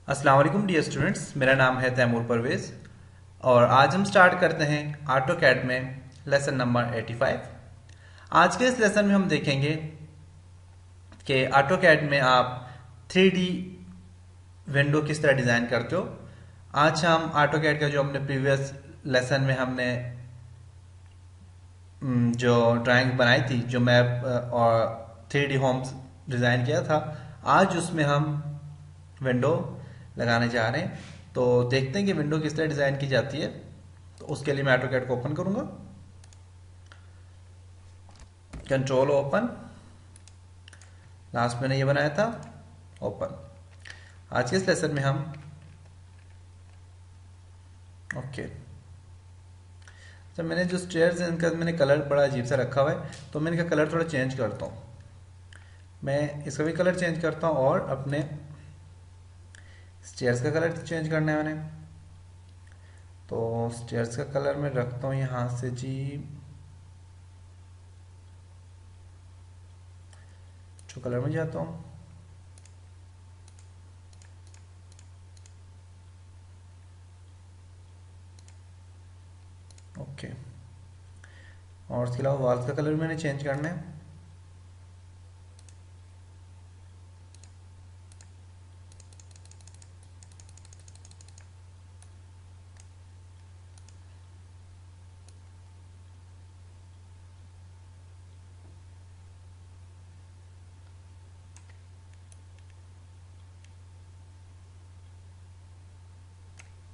अस्सलाम वालेकुम dear students, मेरा नाम है तैमूर परवेज़ और आज हम स्टार्ट करते हैं ऑटो कैड में लेसन नंबर 85। आज के इस लेसन में हम देखेंगे कि ऑटो कैड में आप 3D विंडो किस तरह डिज़ाइन करते हो। आज हम ऑटो कैड का जो हमने प्रीवियस लेसन में हमने जो ड्राइंग बनाई थी, जो मैप और 3D होम्स डिज़ाइन किया था, आज उसमें हम विंडो लगाने जा रहे हैं। तो देखते हैं कि विंडो किस तरह डिज़ाइन की जाती है। तो उसके लिए मैं ऑटोकैड को ओपन करूंगा, कंट्रोल ओपन, लास्ट मैंने ये बनाया था, ओपन। आज के इस लेसन में हम ओके, जब मैंने जो स्टेयर्स हैं इनका मैंने कलर बड़ा अजीब सा रखा हुआ है, तो मैं इनका कलर थोड़ा चेंज करता हूँ। मैं इसका भी कलर चेंज करता हूँ और अपने स्टेयर्स का कलर चेंज करना है मैंने। तो स्टेयर्स का कलर मैं रखता हूँ यहाँ से जी, जो कलर में जाता हूँ, ओके। और इसके अलावा वॉल्स का कलर भी मैंने चेंज करना है।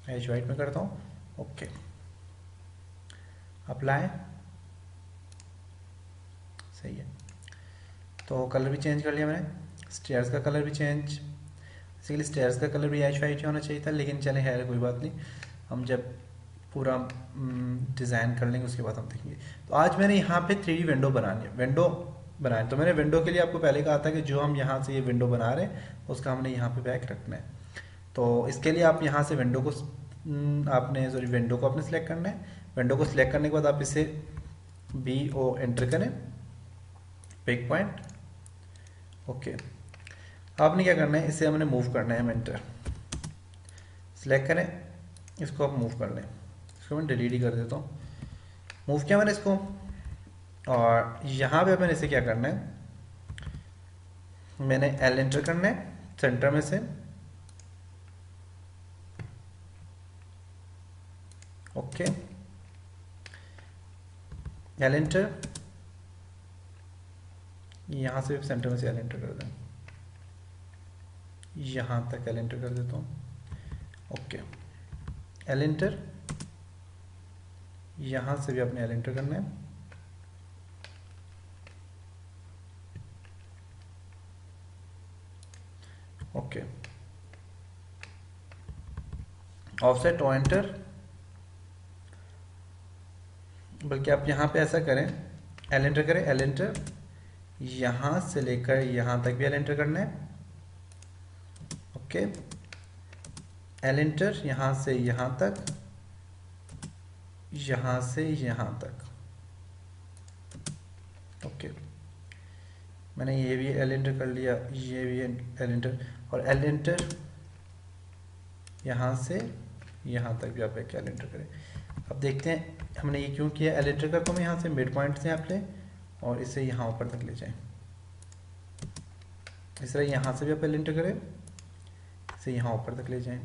एज वाइट में करता हूँ, ओके। अप्लाई, सही है। तो कलर भी चेंज कर लिया मैंने, स्टेयर्स का कलर भी चेंज, बेसिकली स्टेयर्स का कलर भी एज वाइट होना चाहिए था, लेकिन चले है कोई बात नहीं, हम जब पूरा डिज़ाइन कर लेंगे उसके बाद हम देखेंगे। तो आज मैंने यहाँ पे 3D विंडो बनानी है, विंडो बनाए। तो मैंने विंडो के लिए आपको पहले कहा था कि जो हम यहाँ से ये विंडो बना रहे हैं उसका हमने यहाँ पे बैक रखना है। तो इसके लिए आप यहाँ से विंडो को आपने सॉरी विंडो को आपने सेलेक्ट करना है। विंडो को सिलेक्ट करने के बाद आप इसे BO एंटर करें, पिक पॉइंट, ओके। आपने क्या करना है, इसे हमने मूव करना है, एंटर सेलेक्ट करें, इसको आप मूव कर लें। इसको मैं डिलीट ही कर देता हूँ। मूव किया मैंने इसको, और यहाँ पे मैंने इसे क्या करना है, मैंने L एंटर करना है सेंटर में से, ओके। L एंटर, यहाँ से सेंटर में से L एंटर कर दें, यहाँ तक L एंटर कर देता हूँ, ओके। L एंटर, यहाँ से भी अपने L एंटर करना है, ओके। ऑफसेट O एंटर, बल्कि आप यहाँ पे ऐसा करें, L एंटर करें, L एंटर, यहाँ से लेकर यहाँ तक भी L एंटर करना है, ओके। L एंटर, यहाँ से यहाँ तक, यहाँ से यहाँ तक, ओके। मैंने ये भी L एंटर कर लिया, ये भी L एंटर, और L एंटर यहाँ से यहाँ तक भी आप एक L एंटर करें। अब देखते हैं हमने ये क्यों किया। L एंटर करता हूँ मैं यहाँ से, मिड पॉइंट से आप लें और इसे यहाँ ऊपर तक ले जाएं। इस तरह यहाँ से भी आप L एंटर करें, इसे यहाँ ऊपर तक ले जाएं।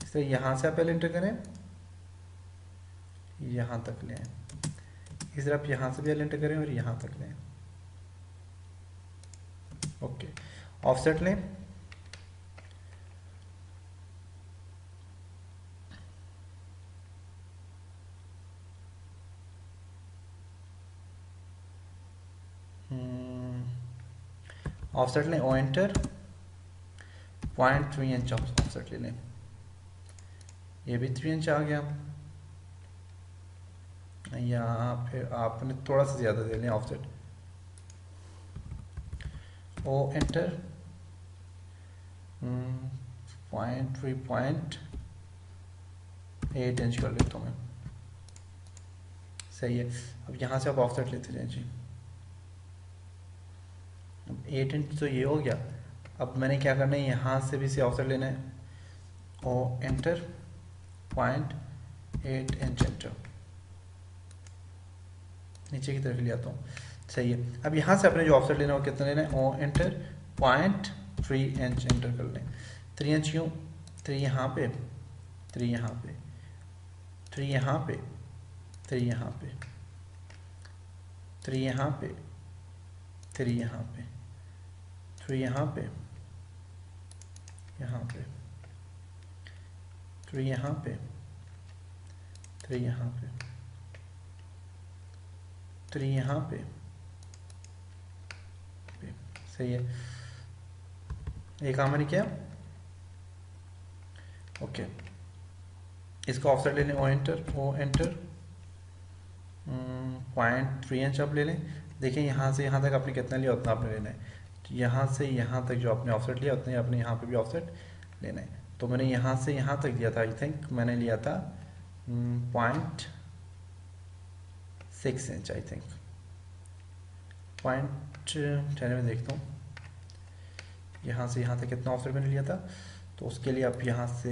इस तरह यहाँ से आप L एंटर करें, यहाँ तक लें। इस तरह आप यहाँ से भी L एंटर करें और यहाँ तक लें, ओके। ऑफसेट लें, ऑफसेट लें, O एंटर, 0.3 इंच ऑफसेट ले लें। ये भी 3 इंच आ गया, यहाँ फिर आपने थोड़ा सा ज़्यादा दे लें ऑफसेट, O एंटर, 0.3 इंच कर लेता हूँ मैं, सही है। अब यहाँ से आप ऑफसेट लेते जाएं जी। अब 8 इंच तो ये हो गया, अब मैंने क्या करना है, यहाँ से भी इसे ऑफसेट लेना है, ओ एंटर 0.8 इंच एंटर, नीचे की तरफ ले आता हूँ। सही है। अब यहाँ से अपने जो ऑफसेट लेना है वो कितना लेना है, ओ एंटर 0.3 इंच एंटर कर लें। 3 इंच क्यों, 3 यहाँ पे, 3 यहाँ पे, 3 यहाँ पे, 3 यहाँ पे, 3 यहाँ पे, 3 यहाँ पे, 3 यहाँ पे, यहाँ पे, 3 यहाँ पे, 3 यहाँ पे, 3 यहाँ पे। सही है, ये काम मैंने किया। ओके, इसका ऑफसेट ले लें, ओ एंटर 0.3 इंच आप ले लें। देखिए यहाँ से यहाँ तक आपने कितना लिया उतना आपने लेना है, तो यहाँ से यहाँ तक जो आपने ऑफसेट लिया उतना ही आपने यहाँ पे भी ऑफसेट लेना है। तो मैंने यहाँ से यहाँ तक दिया था, आई थिंक मैंने लिया था 0.6 इंच, आई थिंक चलिए मैं देखता हूँ यहाँ से यहाँ तक कितना ऑफसेट मैंने लिया था। तो उसके लिए आप यहाँ से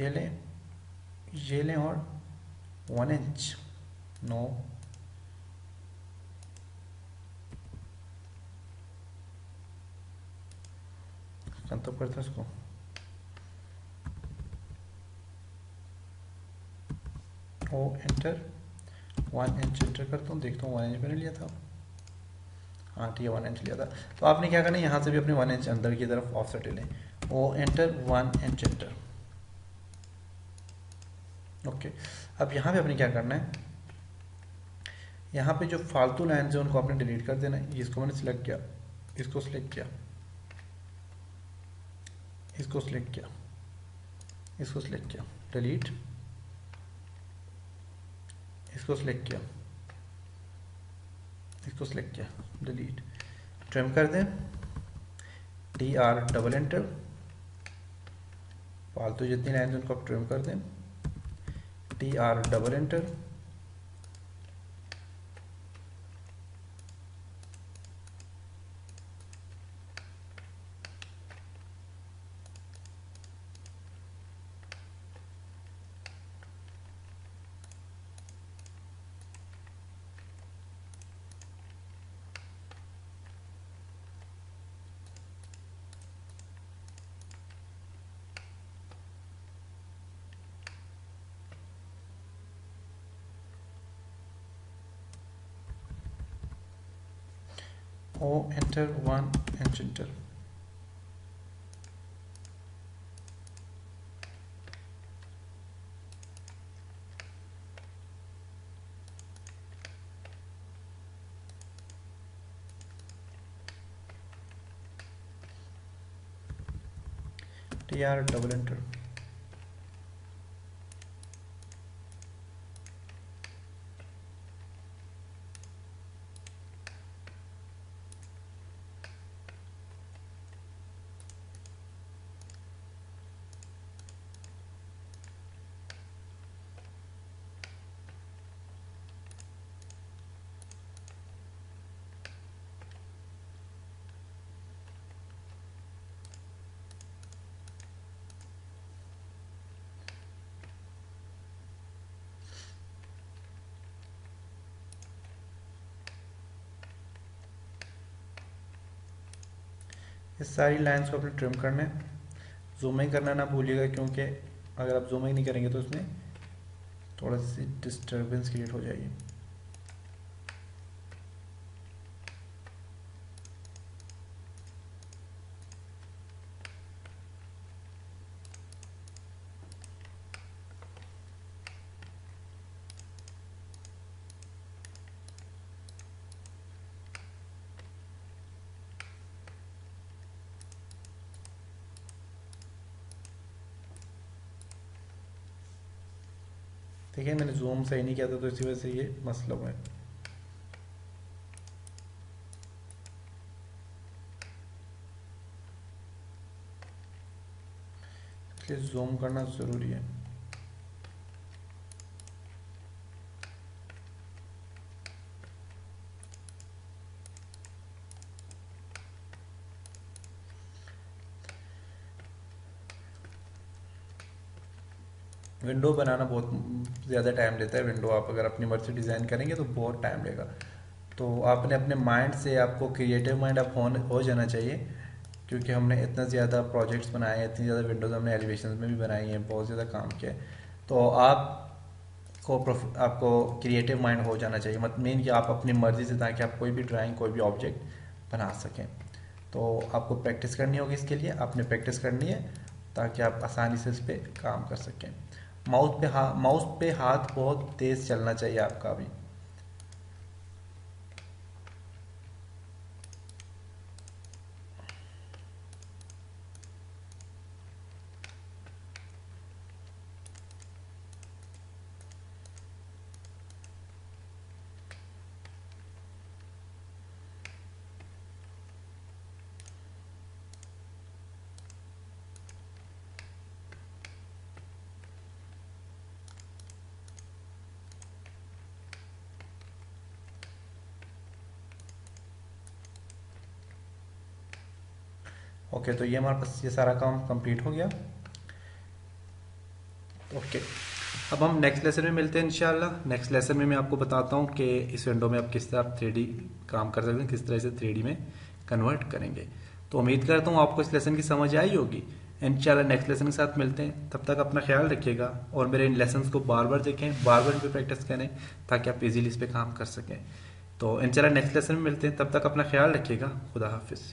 ये लें, ये लें और 1 इंच, नो तो करता इसको, ओ एंटर 1 इंच एंटर करता हूँ, देखता हूँ 1 इंच मैंने लिया था। हाँ ठीक है, 1 इंच लिया था। तो आपने क्या करना है, यहाँ से भी अपने 1 इंच अंदर की तरफ ऑफसेट ले लें, O enter 1 inch enter. Okay, अब यहाँ पे आपने क्या करना है, यहाँ पे जो फालतू लाइन है उनको आपने डिलीट कर देना है। इसको मैंने सिलेक्ट किया, इसको सिलेक्ट किया, इसको सिलेक्ट किया, इसको सिलेक्ट किया, डिलीट, इसको सिलेक्ट किया, इसको सिलेक्ट किया, डिलीट, ट्रिम कर दें, TR डबल एंटर, फालतू जितनी लाइन उनको आप ट्रिम कर दें, TR double enter, O enter 1 inch enter. TR double enter, इस सारी लाइंस को अपने ट्रिम करना है। जूमिंग करना ना भूलिएगा, क्योंकि अगर आप जूमिंग नहीं करेंगे तो इसमें थोड़ा सी डिस्टर्बेंस क्रिएट हो जाएगी। ठीक है, मैंने जूम सही नहीं किया था तो इसी वजह से ये मसला हुआ है। इसलिए जूम करना ज़रूरी है। विंडो बनाना बहुत ज़्यादा टाइम लेता है। विंडो आप अगर अपनी मर्जी डिज़ाइन करेंगे तो बहुत टाइम लेगा। तो आपने अपने माइंड से, आपको क्रिएटिव माइंड आप हो जाना चाहिए, क्योंकि हमने इतना ज़्यादा प्रोजेक्ट्स बनाए हैं, इतनी ज़्यादा विंडोज़ हमने एलिवेशन में भी बनाई हैं, बहुत ज़्यादा काम किया है। तो आपको क्रिएटिव माइंड हो जाना चाहिए, मत मेन कि आप अपनी मर्ज़ी से, ताकि आप कोई भी ड्राइंग, कोई भी ऑब्जेक्ट बना सकें। तो आपको प्रैक्टिस करनी होगी, इसके लिए आपने प्रैक्टिस करनी है ताकि आप आसानी से इस पर काम कर सकें। माउस पे हाथ बहुत तेज़ चलना चाहिए आपका भी। ओके, तो ये हमारे पास ये सारा काम कंप्लीट हो गया। ओके, अब हम नेक्स्ट लेसन में मिलते हैं इंशाल्लाह। नेक्स्ट लेसन में मैं आपको बताता हूँ कि इस विंडो में आप किस तरह 3D काम कर सकते हैं, किस तरह से 3D में कन्वर्ट करेंगे। तो उम्मीद करता हूँ आपको इस लेसन की समझ आई होगी। इंशाल्लाह नेक्स्ट लेसन के साथ मिलते हैं, तब तक अपना ख्याल रखिएगा और मेरे इन लेसन्स को बार बार देखें, बार बार इन पर प्रैक्टिस करें, ताकि आप इजीली इस पर काम कर सकें। तो इंशाल्लाह नेक्स्ट लेसन में मिलते हैं, तब तक अपना ख्याल रखिएगा। खुदा हाफिज़।